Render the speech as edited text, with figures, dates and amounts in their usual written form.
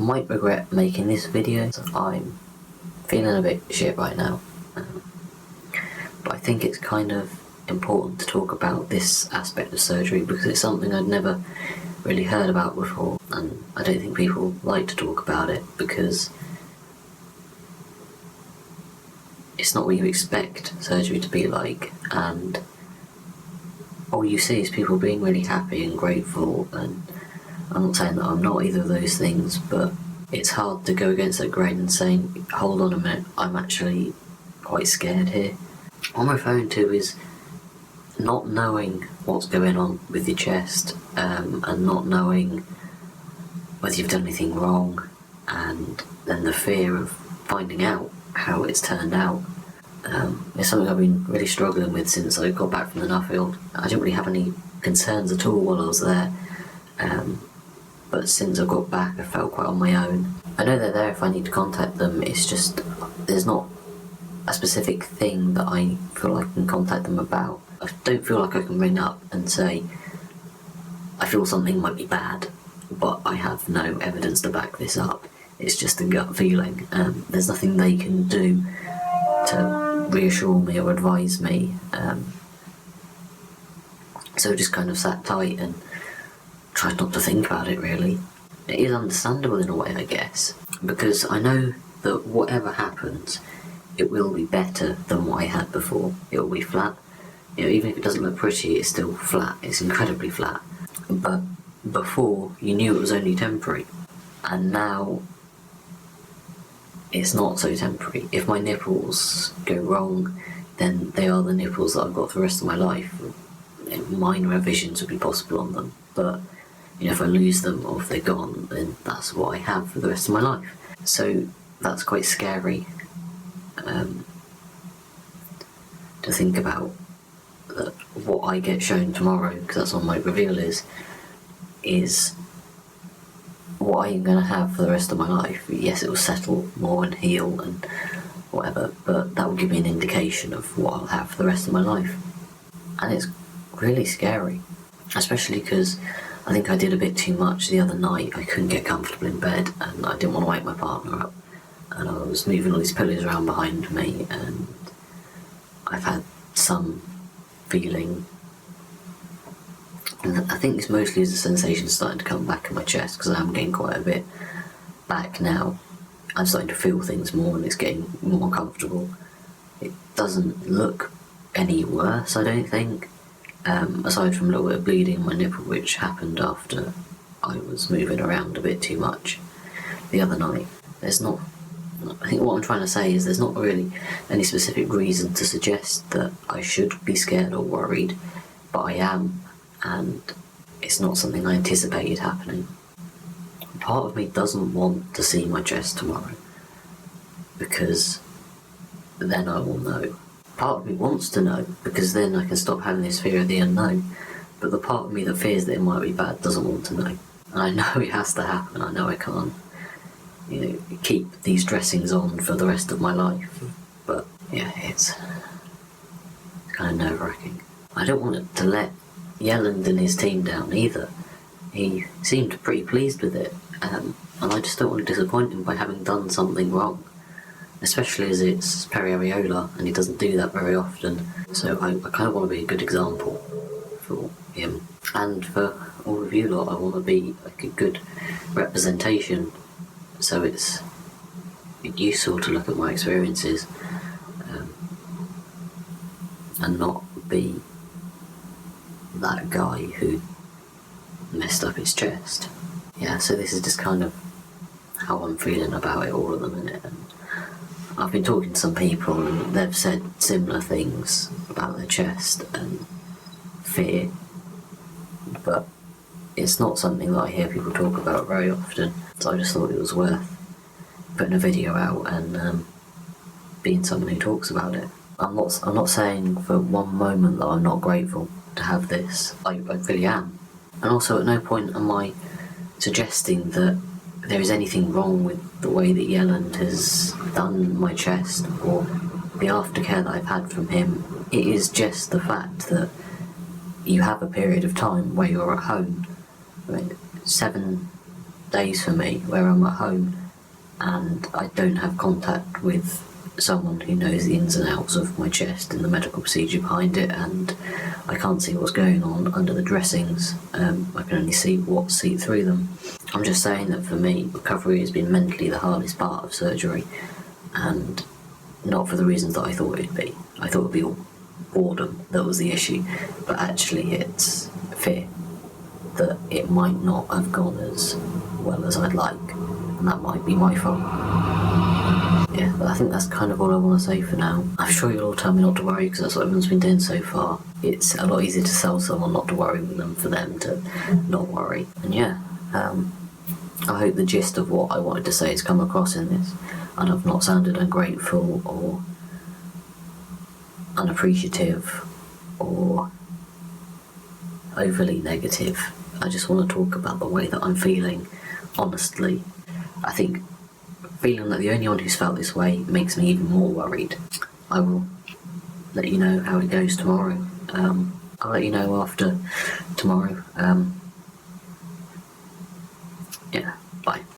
might regret making this video. I'm feeling a bit shit right now, but I think it's kind of important to talk about this aspect of surgery because it's something I'd never really heard about before, and I don't think people like to talk about it because it's not what you expect surgery to be like, and all you see is people being really happy and grateful, and I'm not saying that I'm not either of those things, but it's hard to go against that grain and saying, hold on a minute, I'm actually quite scared here. What I'm referring to is not knowing what's going on with your chest, and not knowing whether you've done anything wrong, and then the fear of finding out how it's turned out. It's something I've been really struggling with since I got back from the Nuffield. I didn't really have any concerns at all while I was there, but since I got back I felt quite on my own. I know they're there if I need to contact them, it's just there's not a specific thing that I feel I can contact them about. I don't feel like I can ring up and say I feel something might be bad, but I have no evidence to back this up. It's just a gut feeling. There's nothing they can do to reassure me or advise me, so I just kind of sat tight and tried not to think about it really. It is understandable in a way, I guess, because I know that whatever happens, it will be better than what I had before. It will be flat. You know, even if it doesn't look pretty, it's still flat. It's incredibly flat. But before, you knew it was only temporary, and now it's not so temporary. If my nipples go wrong, then they are the nipples that I've got for the rest of my life. Minor revisions would be possible on them, but you know, if I lose them or if they're gone, then that's what I have for the rest of my life. So that's quite scary to think about, that what I get shown tomorrow, because that's what my reveal is what I'm going to have for the rest of my life. Yes, it will settle more and heal and whatever, but that will give me an indication of what I'll have for the rest of my life. And it's really scary, especially because I think I did a bit too much the other night. I couldn't get comfortable in bed and I didn't want to wake my partner up, and I was moving all these pillows around behind me, and I've had some feeling, and I think it's mostly as the sensation starting to come back in my chest, because I am getting quite a bit back now. I'm starting to feel things more and it's getting more comfortable. It doesn't look any worse, I don't think, aside from a little bit of bleeding in my nipple, which happened after I was moving around a bit too much the other night. I think what I'm trying to say is there's not really any specific reason to suggest that I should be scared or worried, but I am, and it's not something I anticipated happening. Part of me doesn't want to see my chest tomorrow, because then I will know. Part of me wants to know, because then I can stop having this fear of the unknown, but the part of me that fears that it might be bad doesn't want to know. And I know it has to happen. I know I can't, keep these dressings on for the rest of my life. But yeah, it's kind of nerve-wracking. I don't want it to let Yelland and his team down either. He seemed pretty pleased with it, and I just don't want to disappoint him by having done something wrong, especially as it's peri-areolar and he doesn't do that very often. So I kind of want to be a good example for him, and for all of you lot. I want to be like a good representation, so it's useful to look at my experiences and not be that guy who messed up his chest. Yeah, so this is just kind of how I'm feeling about it all at the minute. And I've been talking to some people and they've said similar things about their chest and fear, but it's not something that I hear people talk about very often, so I just thought it was worth putting a video out and being someone who talks about it. I'm not saying for one moment that I'm not grateful to have this. I really am. And also at no point am I suggesting that there is anything wrong with the way that Yelland has done my chest or the aftercare that I've had from him. It is just the fact that you have a period of time where you're at home. I mean, days for me where I'm at home and I don't have contact with someone who knows the ins and outs of my chest and the medical procedure behind it, and I can't see what's going on under the dressings. I can only see what's seep through them. I'm just saying that for me, recovery has been mentally the hardest part of surgery, and not for the reasons that I thought it'd be. I thought it'd be all boredom that was the issue, but actually it's fear that it might not have gone as well as I'd like, and that might be my fault. Yeah, but I think that's kind of all I want to say for now. I'm sure you'll all tell me not to worry, because that's what everyone's been doing so far. It's a lot easier to sell someone not to worry than for them to not worry. And yeah, I hope the gist of what I wanted to say has come across in this, and I've not sounded ungrateful or unappreciative or overly negative. I just want to talk about the way that I'm feeling, honestly. I think feeling that the only one who's felt this way makes me even more worried. I will let you know how it goes tomorrow. I'll let you know after tomorrow. Yeah.